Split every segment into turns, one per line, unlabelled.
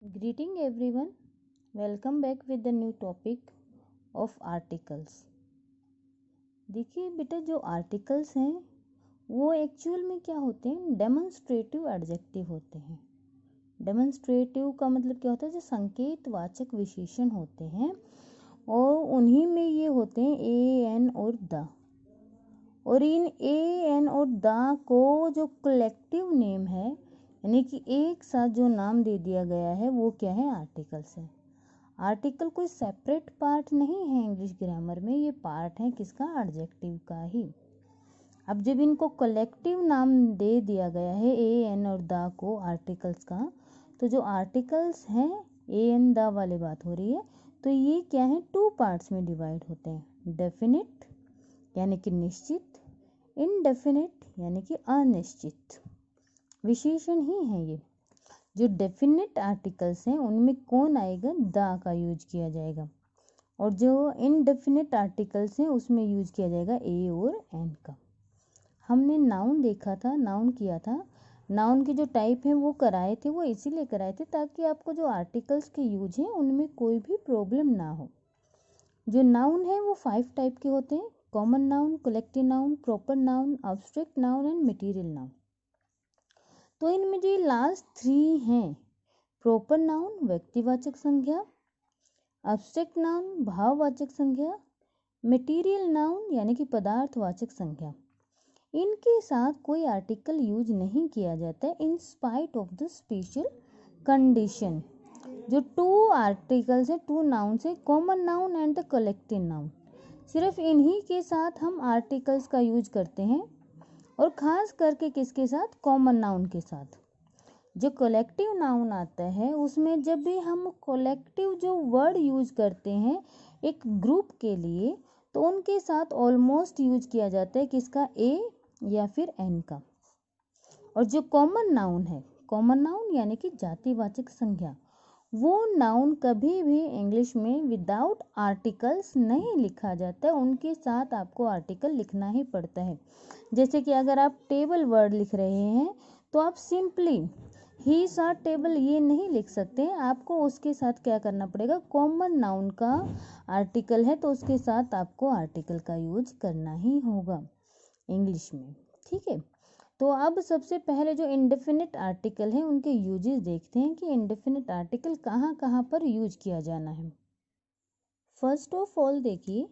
Greeting everyone, welcome back with the new topic of articles। देखिए बेटा, जो articles हैं वो एक्चुअल में क्या होते हैं, डेमोन्स्ट्रेटिव एडजेक्टिव होते हैं। डेमोन्स्ट्रेटिव का मतलब क्या होता है, जो संकेतवाचक विशेषण होते हैं और उन्हीं में ये होते हैं ए एन और द। और इन ए एन और द को जो कलेक्टिव नेम है, यानी कि एक साथ जो नाम दे दिया गया है, वो क्या है, आर्टिकल्स है। आर्टिकल कोई सेपरेट पार्ट नहीं है इंग्लिश ग्रामर में, ये पार्ट है किसका, एडजेक्टिव का ही। अब जब इनको कलेक्टिव नाम दे दिया गया है ए एन और द को आर्टिकल्स का, तो जो आर्टिकल्स हैं ए एन द वाली बात हो रही है, तो ये क्या है, टू पार्ट्स में डिवाइड होते हैं। डेफिनिट यानी कि निश्चित, इनडेफिनिट यानी कि अनिश्चित विशेषण ही है ये। जो डेफिनेट आर्टिकल्स हैं उनमें कौन आएगा, द का यूज किया जाएगा, और जो इनडेफिनेट आर्टिकल्स हैं उसमें यूज किया जाएगा ए और एन का। हमने नाउन देखा था, नाउन किया था। नाउन के जो टाइप हैं वो कराए थे, वो इसीलिए कराए थे ताकि आपको जो आर्टिकल्स के यूज हैं उनमें कोई भी प्रॉब्लम ना हो। जो नाउन है वो 5 टाइप के होते हैं, common noun, collective noun, proper noun, abstract noun and material noun. तो इनमें जो लास्ट 3 हैं, प्रॉपर नाउन व्यक्तिवाचक संज्ञा, एब्स्ट्रैक्ट नाउन भाववाचक संज्ञा, मटेरियल नाउन यानी कि पदार्थवाचक संज्ञा, इनके साथ कोई आर्टिकल यूज नहीं किया जाता है in spite of the special condition. जो 2 आर्टिकल्स है, 2 नाउन्स है, common noun and the collective noun, सिर्फ इन्हीं के साथ हम आर्टिकल्स का यूज करते हैं, और ख़ास करके किसके साथ, कॉमन नाउन के साथ। जो कलेक्टिव नाउन आता है उसमें जब भी हम कलेक्टिव जो वर्ड यूज करते हैं एक ग्रुप के लिए, तो उनके साथ ऑलमोस्ट यूज किया जाता है किसका, ए या फिर एन का। और जो कॉमन नाउन है, कॉमन नाउन यानी कि जातिवाचक संज्ञा, वो नाउन कभी भी इंग्लिश में विदाउट आर्टिकल्स नहीं लिखा जाता है, उनके साथ आपको आर्टिकल लिखना ही पड़ता है। जैसे कि अगर आप टेबल वर्ड लिख रहे हैं तो आप सिंपली ही सा टेबल ये नहीं लिख सकते, आपको उसके साथ क्या करना पड़ेगा, कॉमन नाउन का आर्टिकल है तो उसके साथ आपको आर्टिकल का यूज करना ही होगा इंग्लिश में, ठीक है। तो अब सबसे पहले जो इंडेफिनिट आर्टिकल हैं उनके यूजेस देखते हैं कि इंडेफिनिट आर्टिकल कहाँ कहाँ पर यूज किया जाना है। फर्स्ट ऑफ ऑल देखिए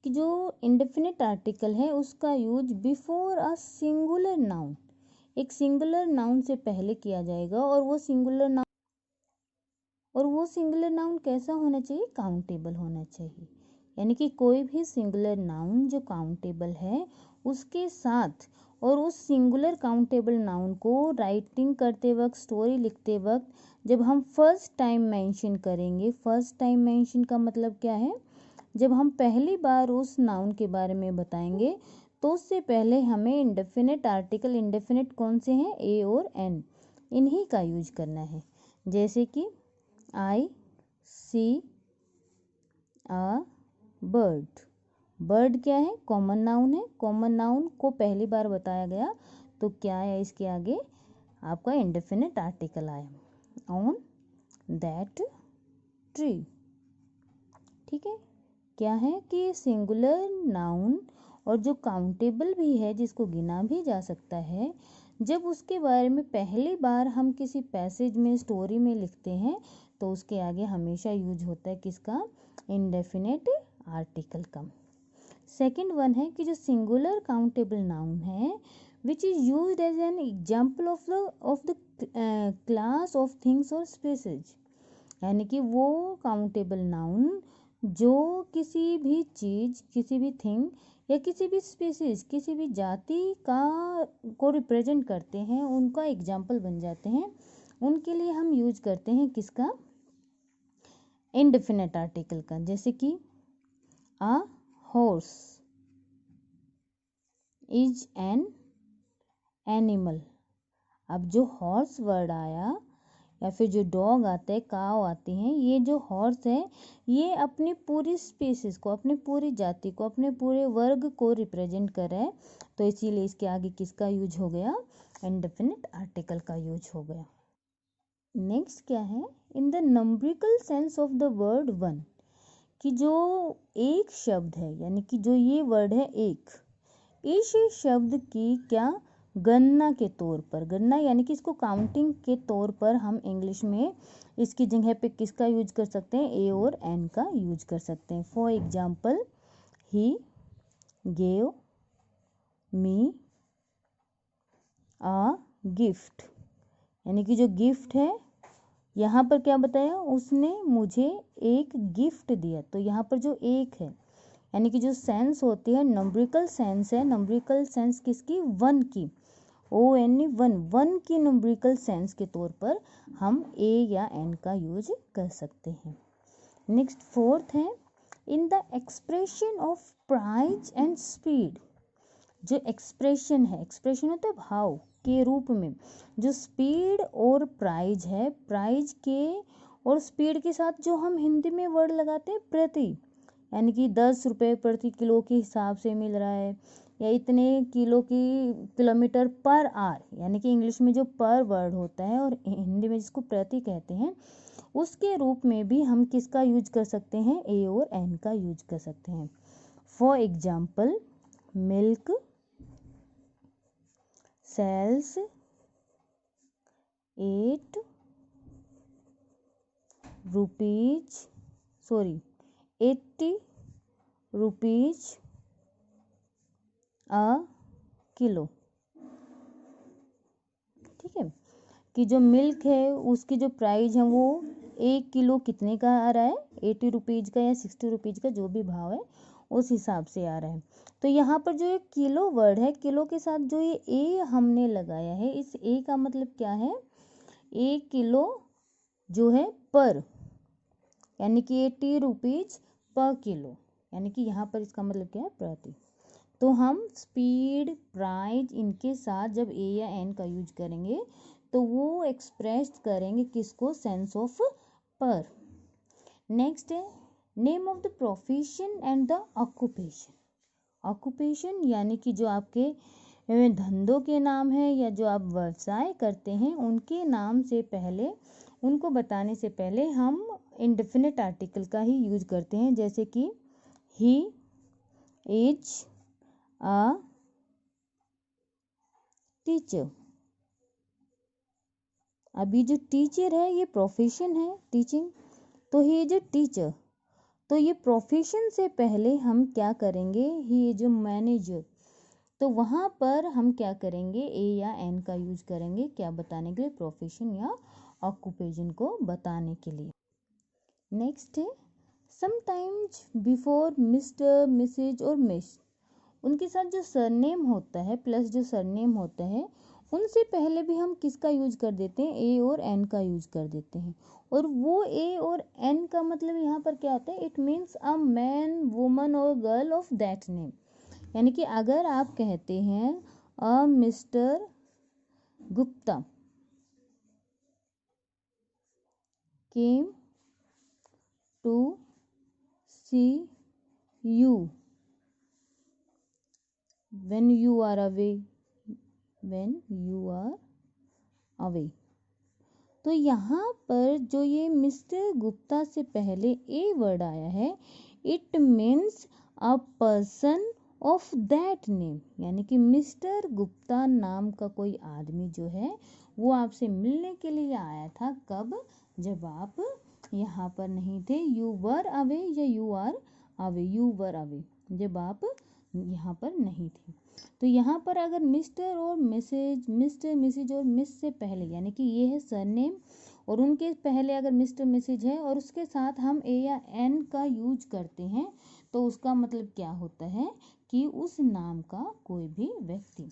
कि जो इंडेफिनिट आर्टिकल है उसका use before a singular noun, एक सिंगुलर नाउन से पहले किया जाएगा, और वो सिंगुलर नाउन कैसा होना चाहिए, काउंटेबल होना चाहिए। यानी कि कोई भी सिंगुलर नाउन जो काउंटेबल है उसके साथ, और उस सिंगुलर काउंटेबल नाउन को राइटिंग करते वक्त, स्टोरी लिखते वक्त जब हम फर्स्ट टाइम मेंशन करेंगे, फर्स्ट टाइम मेंशन का मतलब क्या है, जब हम पहली बार उस नाउन के बारे में बताएंगे तो उससे पहले हमें इंडेफिनिट आर्टिकल, इंडेफिनिट कौन से हैं, ए और एन, इन्हीं का यूज करना है। जैसे कि आई सी अ बर्ड, बर्ड क्या है, कॉमन नाउन है, कॉमन नाउन को पहली बार बताया गया तो क्या है, इसके आगे आपका इंडेफिनिट आर्टिकल आया, ऑन दैट ट्री, ठीक है। क्या है कि सिंगुलर नाउन और जो काउंटेबल भी है, जिसको गिना भी जा सकता है, जब उसके बारे में पहली बार हम किसी पैसेज में, स्टोरी में लिखते हैं तो उसके आगे हमेशा यूज होता है किसका, इंडेफिनिट आर्टिकल का। सेकंड वन है कि जो सिंगुलर काउंटेबल नाउन है which is used as an example of the class of things और स्पेसेज, यानी कि वो काउंटेबल नाउन जो किसी भी चीज़, किसी भी थिंग या किसी भी स्पीसीज, किसी भी जाति का को रिप्रेजेंट करते हैं, उनका एग्जाम्पल बन जाते हैं, उनके लिए हम यूज करते हैं किसका, इंडेफिनिट आर्टिकल का। जैसे कि a horse is an animal. अब जो हॉर्स वर्ड आया या फिर जो डॉग आते हैं, काव आते हैं, ये जो हॉर्स है ये अपनी पूरी स्पीसीज को, अपनी पूरी जाति को, अपने पूरे वर्ग को रिप्रेजेंट कर रहा है, तो इसीलिए इसके आगे किसका यूज हो गया, इंडेफिनिट आर्टिकल का यूज हो गया। नेक्स्ट क्या है, in the numerical sense of the word one, कि जो एक शब्द है यानी कि जो ये वर्ड है एक, इस शब्द की क्या गणना के तौर पर, गणना यानी कि इसको काउंटिंग के तौर पर हम इंग्लिश में इसकी जगह पे किसका यूज कर सकते हैं, ए और एन का यूज कर सकते हैं। For example, he gave me a gift, यानी कि जो गिफ्ट है यहाँ पर क्या बताया, उसने मुझे एक गिफ्ट दिया। तो यहाँ पर जो एक है यानी कि जो सेंस होती है नंबरिकल सेंस है, नंबरिकल सेंस किसकी, वन की, O N E one, one की नंबरिकल सेंस के तौर पर हम ए या एन का यूज कर सकते हैं। नेक्स्ट फोर्थ है, in the expression of price and speed, जो एक्सप्रेशन है, एक्सप्रेशन होता है भाव के रूप में, जो स्पीड और प्राइज है, प्राइज के और स्पीड के साथ जो हम हिंदी में वर्ड लगाते हैं प्रति, यानी कि 10 रुपये प्रति किलो के हिसाब से मिल रहा है, या इतने किलोमीटर पर आवर, यानी कि इंग्लिश में जो पर वर्ड होता है और हिंदी में जिसको प्रति कहते हैं, उसके रूप में भी हम किसका यूज कर सकते हैं, ए और एन का यूज कर सकते हैं। For example, milk sells 8 rupees, sorry 80 rupees a kilo. ठीक है, कि जो मिल्क है उसकी जो प्राइस है वो 1 किलो कितने का आ रहा है, 80 रुपीज़ का या 60 रुपीज़ का, जो भी भाव है उस हिसाब से आ रहा है। तो यहाँ पर जो एक किलो वर्ड है, किलो के साथ जो ये ए हमने लगाया है, इस ए का मतलब क्या है, 1 किलो जो है पर, यानी कि 80 रुपीज़ पर किलो, यानी कि यहाँ पर इसका मतलब क्या है, प्रति। तो हम स्पीड, प्राइस इनके साथ जब ए या एन का यूज करेंगे तो वो एक्सप्रेस करेंगे किसको, सेंस ऑफ पर। नेक्स्ट है, name of the profession and the occupation. Occupation यानी कि जो आपके धंधों के नाम है या जो आप व्यवसाय करते हैं उनके नाम से पहले, उनको बताने से पहले हम इंडेफिनिट आर्टिकल का ही यूज करते हैं, जैसे कि ही इज अ टीचर। अभी जो टीचर है ये प्रोफेशन है टीचिंग, तो ही इज अ टीचर, तो ये प्रोफेशन से पहले हम क्या करेंगे, ही इज अ मैनेजर, तो वहाँ पर हम क्या करेंगे, ए या एन का यूज करेंगे, क्या बताने के लिए, प्रोफेशन या ऑक्यूपेशन को बताने के लिए। नेक्स्ट है, समटाइम्स बिफोर मिस्टर, मिसेज और मिस, उनके साथ जो सरनेम होता है प्लस जो सरनेम होता है उनसे पहले भी हम किसका यूज कर देते हैं, ए और एन का यूज कर देते हैं। और वो ए और एन का मतलब यहाँ पर क्या होता है, it means a man, woman और गर्ल ऑफ दैट नेम, यानी कि अगर आप कहते हैं a Mr Gupta came to see you when you are away, when you are away, तो यहाँ पर जो ये मिस्टर गुप्ता से पहले ए वर्ड आया है, it means a person of that name, यानी कि मिस्टर गुप्ता नाम का कोई आदमी जो है वो आपसे मिलने के लिए आया था, कब, जब आप यहाँ पर नहीं थे, यू वर अवे या you are away, you were away, जब आप यहाँ पर नहीं थे। तो यहाँ पर अगर मिस्टर और मिसेज, मिस्टर मिसेज और मिस से पहले, यानी कि ये है सरनेम और उनके पहले अगर मिस्टर मिसेज है और उसके साथ हम ए या एन का यूज करते हैं, तो उसका मतलब क्या होता है कि उस नाम का कोई भी व्यक्ति।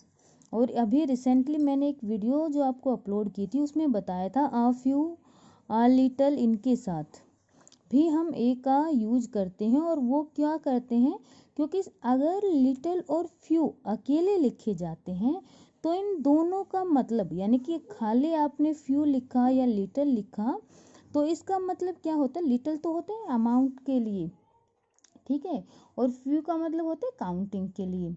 और अभी रिसेंटली मैंने एक वीडियो जो आपको अपलोड की थी उसमें बताया था, आ फ्यू, आ लिटल, इनके साथ भी हम ए का यूज करते हैं। और वो क्या करते हैं, क्योंकि अगर लिटिल और फ्यू अकेले लिखे जाते हैं तो इन दोनों का मतलब, यानी कि खाली आपने फ्यू लिखा या लिटिल लिखा तो इसका मतलब क्या होता है, लिटिल तो होता है अमाउंट के लिए, ठीक है, और फ्यू का मतलब होता है काउंटिंग के लिए,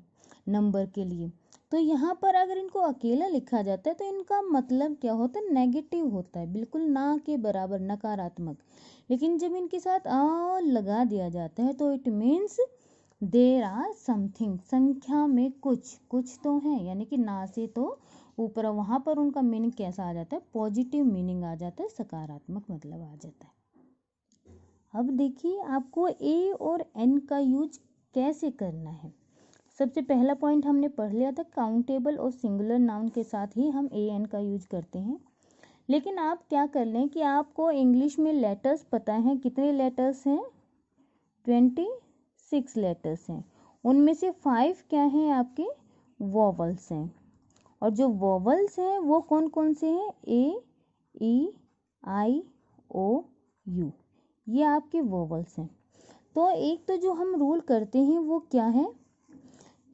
नंबर के लिए। तो यहाँ पर अगर इनको अकेला लिखा जाता है तो इनका मतलब क्या होता है, नेगेटिव होता है, बिल्कुल ना के बराबर, नकारात्मक। लेकिन जब इनके साथ आ लगा दिया जाता है तो it means there are something, संख्या में कुछ तो है, यानी कि ना से तो ऊपर, वहाँ पर उनका मीनिंग कैसा आ जाता है, पॉजिटिव मीनिंग आ जाता है, सकारात्मक मतलब आ जाता है। अब देखिए आपको ए और एन का यूज कैसे करना है। सबसे पहला पॉइंट हमने पढ़ लिया था, काउंटेबल और सिंगुलर नाउन के साथ ही हम ए एन का यूज करते हैं। लेकिन आप क्या कर लें कि आपको इंग्लिश में लेटर्स पता हैं, कितने लेटर्स हैं, 26 लेटर्स हैं। उनमें से 5 क्या हैं, आपके वोवल्स हैं। और जो वोवल्स हैं वो कौन कौन से हैं, ए, ई, आई, ओ, यू, ये आपके वोवल्स हैं। तो एक तो जो हम रूल करते हैं वो क्या है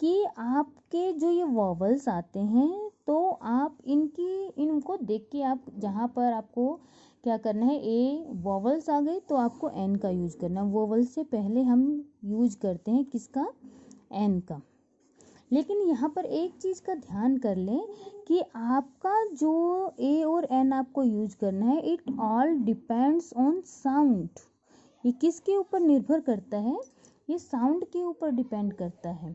कि आपके जो ये वोवल्स आते हैं तो आप इनको देख के आप जहाँ पर आपको क्या करना है, ए वोवल्स आ गई तो आपको एन का यूज करना है। वोवल्स से पहले हम यूज करते हैं किसका, एन का। लेकिन यहाँ पर एक चीज़ का ध्यान कर लें कि आपका जो ए और एन आपको यूज करना है, it all depends on sound. ये किसके ऊपर निर्भर करता है, ये साउंड के ऊपर डिपेंड करता है।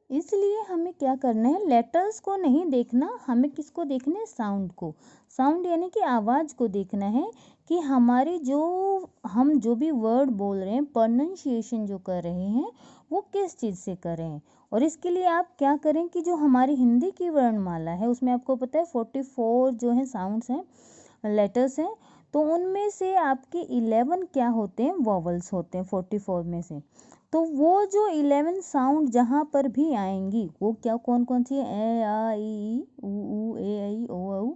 इसलिए हमें क्या करना है, लेटर्स को नहीं देखना, हमें किसको देखना है, साउंड को। साउंड यानी कि आवाज़ को देखना है कि हमारे हम जो भी वर्ड बोल रहे हैं, प्रोनाउंसिएशन जो कर रहे हैं वो किस चीज़ से कर रहे हैं। और इसके लिए आप क्या करें कि जो हमारी हिंदी की वर्णमाला है उसमें आपको पता है 44 जो है साउंड्स हैं, लेटर्स हैं। तो उनमें से आपके 11 क्या होते हैं, वॉवल्स होते हैं 44 में से। तो वो जो 11 साउंड जहाँ पर भी आएंगी वो क्या, कौन कौन सी, ए, आ, ई, ऊ, ए, आई, ओ, औ।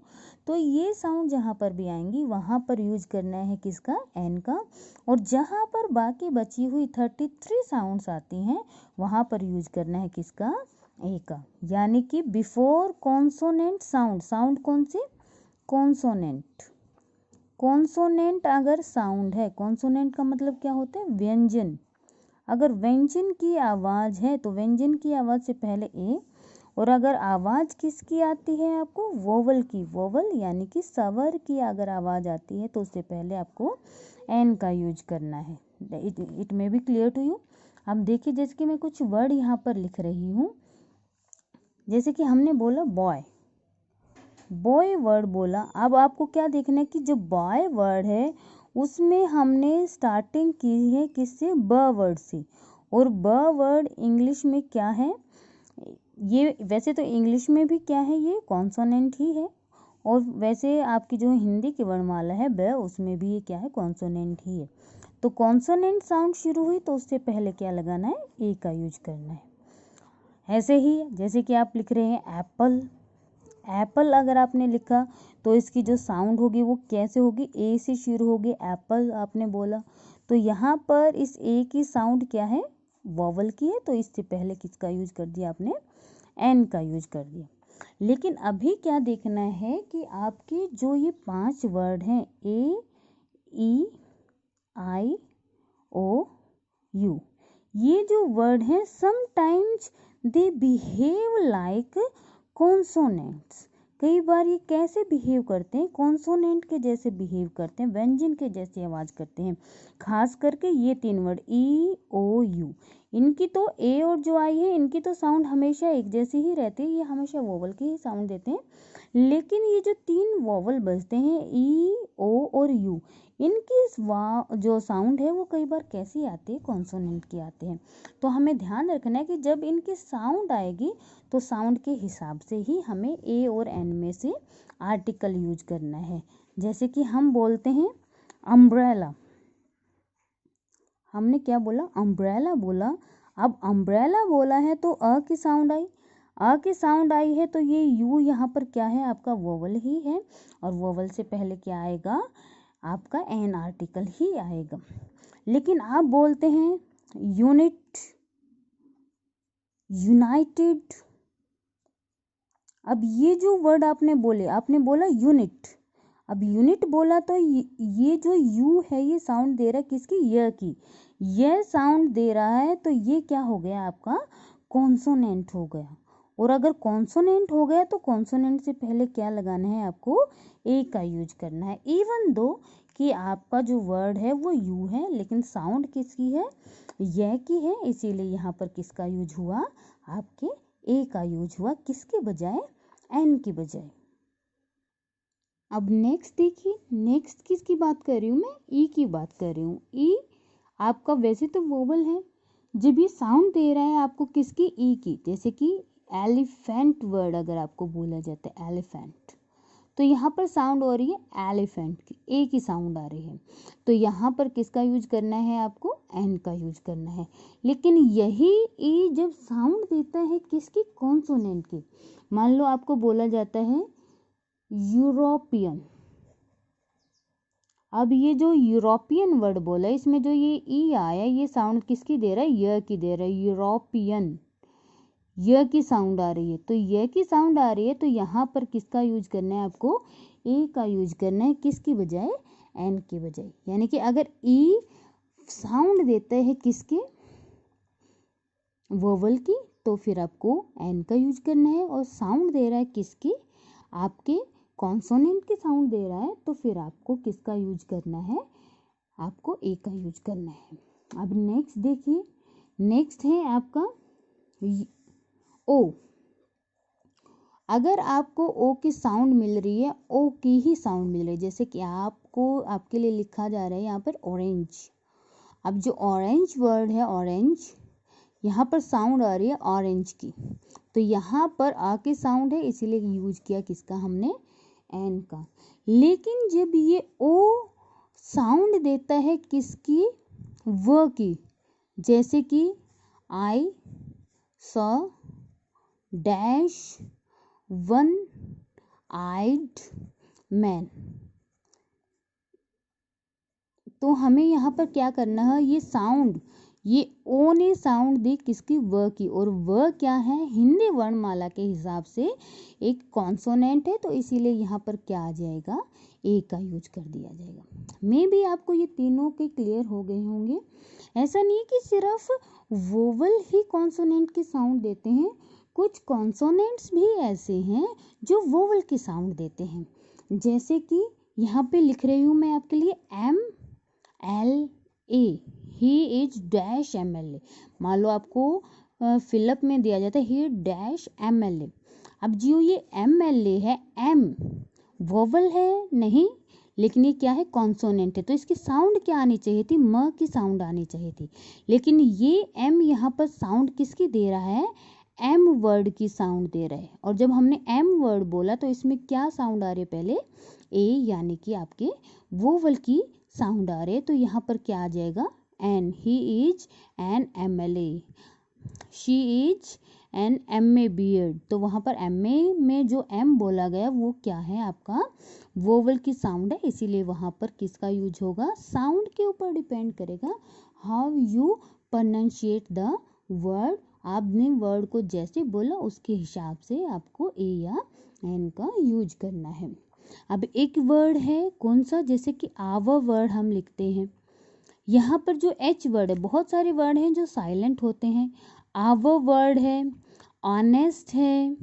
तो ये साउंड जहाँ पर भी आएंगी वहाँ पर यूज करना है किसका, एन का। और जहाँ पर बाकी बची हुई 33 साउंड्स आती हैं वहाँ पर यूज करना है किसका, ए का। यानी कि बिफोर कॉन्सोनेंट साउंड, साउंड कौन सी, कॉन्सोनेंट। कॉन्सोनेंट अगर साउंड है, कॉन्सोनेंट का मतलब क्या होता है, व्यंजन। अगर व्यंजन की आवाज़ है तो व्यंजन की आवाज़ से पहले ए, और अगर आवाज़ किसकी आती है आपको, वोवल की, वोवल यानी कि स्वर की अगर आवाज़ आती है तो उससे पहले आपको एन का यूज करना है। It may be clear to you. अब देखिए जैसे कि मैं कुछ वर्ड यहाँ पर लिख रही हूँ, जैसे कि हमने बोला बॉय, बॉय वर्ड बोला। अब आपको क्या देखना है कि जो बॉय वर्ड है उसमें हमने स्टार्टिंग की है किससे, ब वर्ड से। और ब वर्ड इंग्लिश में क्या है, ये वैसे तो इंग्लिश में भी क्या है, ये कॉन्सोनेंट ही है। और वैसे आपकी जो हिंदी की वर्णमाला है ब, उसमें भी ये क्या है, कॉन्सोनेंट ही है। तो कॉन्सोनेंट साउंड शुरू हुई तो उससे पहले क्या लगाना है, ए का यूज करना है। ऐसे ही जैसे कि आप लिख रहे हैं एप्पल, एप्पल अगर आपने लिखा तो इसकी जो साउंड होगी वो कैसे होगी, ए से शुरू होगी, एप्पल आपने बोला। तो यहाँ पर इस ए की साउंड क्या है, वॉवल की है, तो इससे पहले किसका यूज कर दिया आपने, एन का यूज कर दिया। लेकिन अभी क्या देखना है कि आपके जो ये 5 वर्ड हैं, ए, ई, आई, ओ, यू, ये जो वर्ड हैं sometimes they behave like consonants. कई बार ये कैसे बिहेव करते हैं, कॉन्सोनेंट के जैसे बिहेव करते हैं, व्यंजन के जैसे आवाज़ करते हैं। खास करके ये 3 वर्ड ई, ओ, यू, इनकी तो ए और जो आई है इनकी तो साउंड हमेशा एक जैसी ही रहती है, ये हमेशा वोवल की ही साउंड देते हैं। लेकिन ये जो 3 वोवल बजते हैं, ई, ओ और यू, इनकी जो साउंड है वो कई बार कैसी आती है, कॉन्सोनेंट की आती है। तो हमें ध्यान रखना है कि जब इनकी साउंड आएगी तो साउंड के हिसाब से ही हमें ए और एन में से आर्टिकल यूज करना है। जैसे कि हम बोलते हैं अम्ब्रेला, हमने क्या बोला, अम्ब्रेला बोला। अब अम्ब्रेला बोला है तो अ की साउंड आई, अ की साउंड आई है तो ये यू यहाँ पर क्या है, आपका वोवल ही है। और वोवल से पहले क्या आएगा, आपका एन आर्टिकल ही आएगा। लेकिन आप बोलते हैं यूनिट, यूनाइटेड। अब ये जो वर्ड आपने बोले, आपने बोला यूनिट, अब यूनिट बोला तो ये जो यू है ये साउंड दे रहा है किसकी, य की, यह साउंड दे रहा है तो ये क्या हो गया, आपका कॉन्सोनेंट हो गया। और अगर कॉन्सोनेंट हो गया तो कॉन्सोनेंट से पहले क्या लगाना है आपको, ए का यूज करना है। इवन दो कि आपका जो वर्ड है वो यू है, लेकिन साउंड किसकी है, य की है, इसीलिए यहाँ पर किसका यूज हुआ, आपके ए का यूज हुआ, किसके बजाय, एन की बजाय। अब नेक्स्ट देखिए, नेक्स्ट किसकी बात कर रही हूँ मैं, ई की बात कर रही हूँ। ई आपका वैसे तो वोवल है, जब ये साउंड दे रहा है आपको किसकी, ई की, जैसे कि एलिफेंट वर्ड अगर आपको बोला जाता है एलिफेंट, तो यहाँ पर साउंड हो रही है एलिफेंट की, ए की साउंड आ रही है, तो यहाँ पर किसका यूज करना है आपको, एन का यूज करना है। लेकिन यही ई जब साउंड देता है किसकी, कॉन्सोनेंट की, मान लो आपको बोला जाता है यूरोपियन, अब ये जो यूरोपियन वर्ड बोला है इसमें जो ये ई आया ये साउंड किसकी दे रहा है, य की दे रहा है, यूरोपियन, य की साउंड आ रही है, तो य की साउंड आ रही है, तो यहाँ पर किसका यूज करना है आपको, ए का यूज करना है, किसकी बजाय, एन की बजाय। यानी कि अगर ई साउंड देता है किसके, वोवल की, तो फिर आपको एन का यूज करना है, और साउंड दे रहा है किसकी, आपके कॉन्सोनेंट की साउंड दे रहा है, तो फिर आपको किसका यूज करना है, आपको ए का यूज करना है। अब नेक्स्ट देखिए, नेक्स्ट है आपका ओ। अगर आपको ओ की साउंड मिल रही है, ओ की ही साउंड मिल रही है, जैसे कि आपको आपके लिए लिखा जा रहा है यहाँ पर ऑरेंज, अब जो ऑरेंज वर्ड है ऑरेंज, यहाँ पर साउंड आ रही है ऑरेंज की, तो यहाँ पर आ की साउंड है, इसीलिए यूज किया किसका हमने, एन का। लेकिन जब ये ओ साउंड देता है किसकी, व की, जैसे कि I saw dash one eyed man, तो हमें यहाँ पर क्या करना है, ये साउंड, ये ओ ने साउंड दी किसकी, व की, और व क्या है, हिंदी वर्णमाला के हिसाब से एक कॉन्सोनेंट है, तो इसीलिए यहाँ पर क्या आ जाएगा, ए का यूज कर दिया जाएगा। मे भी आपको ये तीनों के क्लियर हो गए होंगे। ऐसा नहीं है कि सिर्फ वोवल ही कॉन्सोनेंट की साउंड देते हैं, कुछ कॉन्सोनेंट्स भी ऐसे हैं जो वोवल की साउंड देते हैं, जैसे कि यहाँ पे लिख रही हूँ मैं आपके लिए M L A, he is dash M L A, मान लो आपको फिलअप में दिया जाता है he dash M L A, अब जो ये एम एल ए है, एम वोवल है नहीं, लेकिन ये क्या है, कॉन्सोनेंट है, तो इसकी साउंड क्या आनी चाहिए थी, म की साउंड आनी चाहिए थी, लेकिन ये एम यहाँ पर साउंड किसकी दे रहा है, एम वर्ड की साउंड दे रहा है, और जब हमने एम वर्ड बोला तो इसमें क्या साउंड आ रही है, पहले ए, यानी कि आपके वोवल की साउंड आ रहे, तो यहाँ पर क्या आ जाएगा, an, he is an M L A, she is an M A B Ed, तो वहाँ पर एम ए में जो एम बोला गया वो क्या है, आपका वोवल की साउंड है, इसीलिए वहाँ पर किसका यूज होगा, साउंड के ऊपर डिपेंड करेगा how you pronunciate the word, आपने वर्ड को जैसे बोला उसके हिसाब से आपको ए या एन का यूज करना है। अब एक वर्ड है कौन सा, जैसे कि आवर वर्ड हम लिखते हैं, यहाँ पर जो एच वर्ड है, बहुत सारे वर्ड हैं जो साइलेंट होते हैं, आवर वर्ड है, ऑनेस्ट है,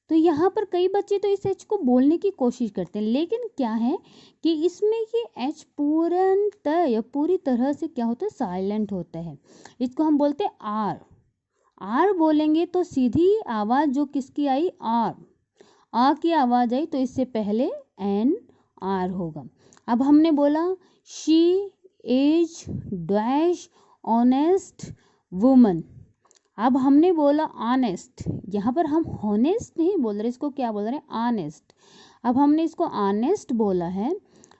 तो यहाँ पर कई बच्चे तो इस एच को बोलने की कोशिश करते हैं, लेकिन क्या है कि इसमें ये एच पूर्णतः या पूरी तरह से क्या होता है, साइलेंट होता है, इसको हम बोलते हैं आर, आर बोलेंगे तो सीधी आवाज़ जो किसकी आई, आर, आ की आवाज़ आई, तो इससे पहले एन आर होगा। अब हमने बोला she is dash honest woman, अब हमने बोला ऑनेस्ट, यहाँ पर हम हॉनेस्ट नहीं बोल रहे, इसको क्या बोल रहे हैं, ऑनेस्ट, अब हमने इसको ऑनेस्ट बोला है,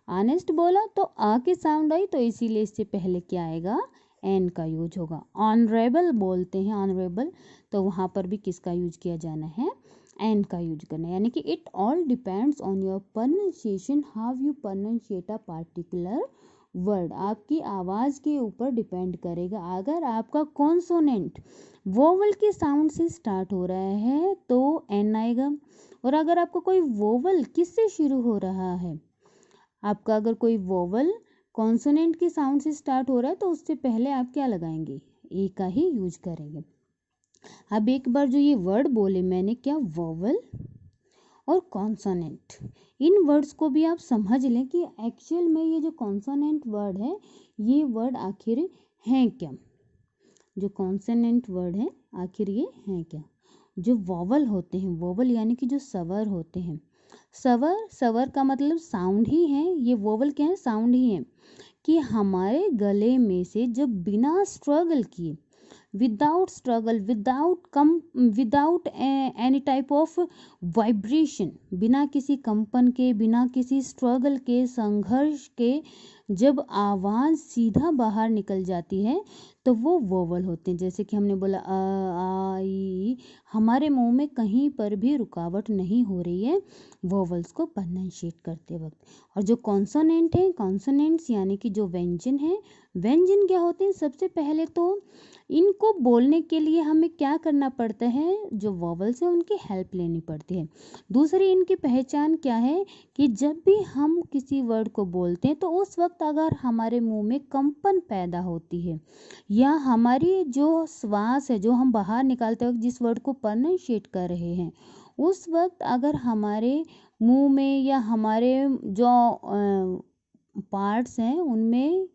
ऑनेस्ट बोला तो आ की साउंड आई, तो इसीलिए इससे पहले क्या आएगा, एन का यूज होगा। ऑनरेबल बोलते हैं, ऑनरेबल, तो वहाँ पर भी किसका यूज किया जाना है, एन का यूज करना है, यानी कि it all depends on your pronunciation, how you pronunciate a particular word, आपकी आवाज़ के ऊपर डिपेंड करेगा। अगर आपका कॉन्सोनेंट वोवल के साउंड से स्टार्ट हो रहा है तो एन आएगा, और अगर आपका कोई वोवल किससे शुरू हो रहा है, आपका अगर कोई वोवल कॉन्सोनेंट के साउंड से स्टार्ट हो रहा है तो उससे पहले आप क्या लगाएंगे, ए का ही यूज करेंगे। अब एक बार जो ये वर्ड बोले मैंने क्या, वोवल और कॉन्सोनेंट, इन वर्ड्स को भी आप समझ लें कि एक्चुअल में ये जो कॉन्सोनेंट वर्ड है ये वर्ड आखिर हैं क्या, जो कॉन्सोनेंट वर्ड है आखिर ये हैं क्या। जो वोवल होते हैं, वोवल यानी कि जो स्वर होते हैं, स्वर का मतलब साउंड ही है, ये वोवल क्या है, साउंड ही है, कि हमारे गले में से जब बिना स्ट्रगल किए, without struggle, without any type of vibration, बिना किसी कंपन के, बिना किसी स्ट्रगल के, संघर्ष के, जब आवाज़ सीधा बाहर निकल जाती है तो वो वोवल होते हैं। जैसे कि हमने बोला अ, आ, ई, हमारे मुंह में कहीं पर भी रुकावट नहीं हो रही है वोवल्स को प्रोनाउंसिएट करते वक्त। और जो कॉन्सोनेंट है, कॉन्सोनेंट्स यानी कि जो व्यंजन है, व्यंजन क्या होते हैं, सबसे पहले तो इनको बोलने के लिए हमें क्या करना पड़ता है, जो वोवल्स हैं उनकी हेल्प लेनी पड़ती है। दूसरी इनकी पहचान क्या है कि जब भी हम किसी वर्ड को बोलते हैं तो उस वक्त अगर हमारे मुंह में कंपन पैदा होती है या हमारी जो श्वास है जो हम बाहर निकालते वक्त जिस वर्ड को प्रोनाउंसिएट कर रहे हैं उस वक्त अगर हमारे मुंह में या हमारे जो पार्ट्स हैं उनमें,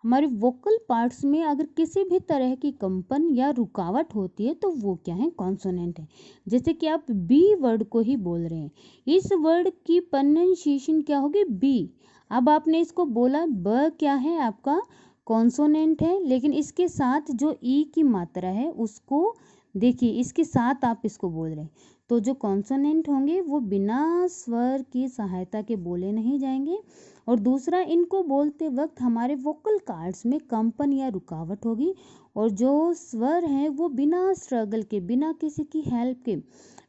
हमारे वोकल पार्ट्स में अगर किसी भी तरह की कंपन या रुकावट होती है तो वो क्या है, कॉन्सोनेंट है। जैसे कि आप बी वर्ड को ही बोल रहे हैं, इस वर्ड की प्रोनाउंसिएशन क्या होगी, बी। अब आपने इसको बोला, ब क्या है आपका कॉन्सोनेंट है, लेकिन इसके साथ जो ई की मात्रा है उसको देखिए, इसके साथ आप इसको बोल रहे हैं, तो जो कॉन्सोनेंट होंगे वो बिना स्वर की सहायता के बोले नहीं जाएंगे। और दूसरा, इनको बोलते वक्त हमारे वोकल कार्ड्स में कंपन या रुकावट होगी, और जो स्वर हैं वो बिना स्ट्रगल के, बिना किसी की हेल्प के,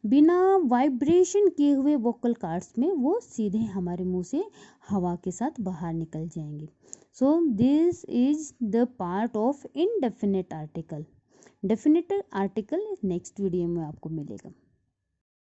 बिना वाइब्रेशन किए हुए वोकल कार्ड्स में वो सीधे हमारे मुंह से हवा के साथ बाहर निकल जाएंगे। So this is the part of indefinite article. Definite article next video में आपको मिलेगा।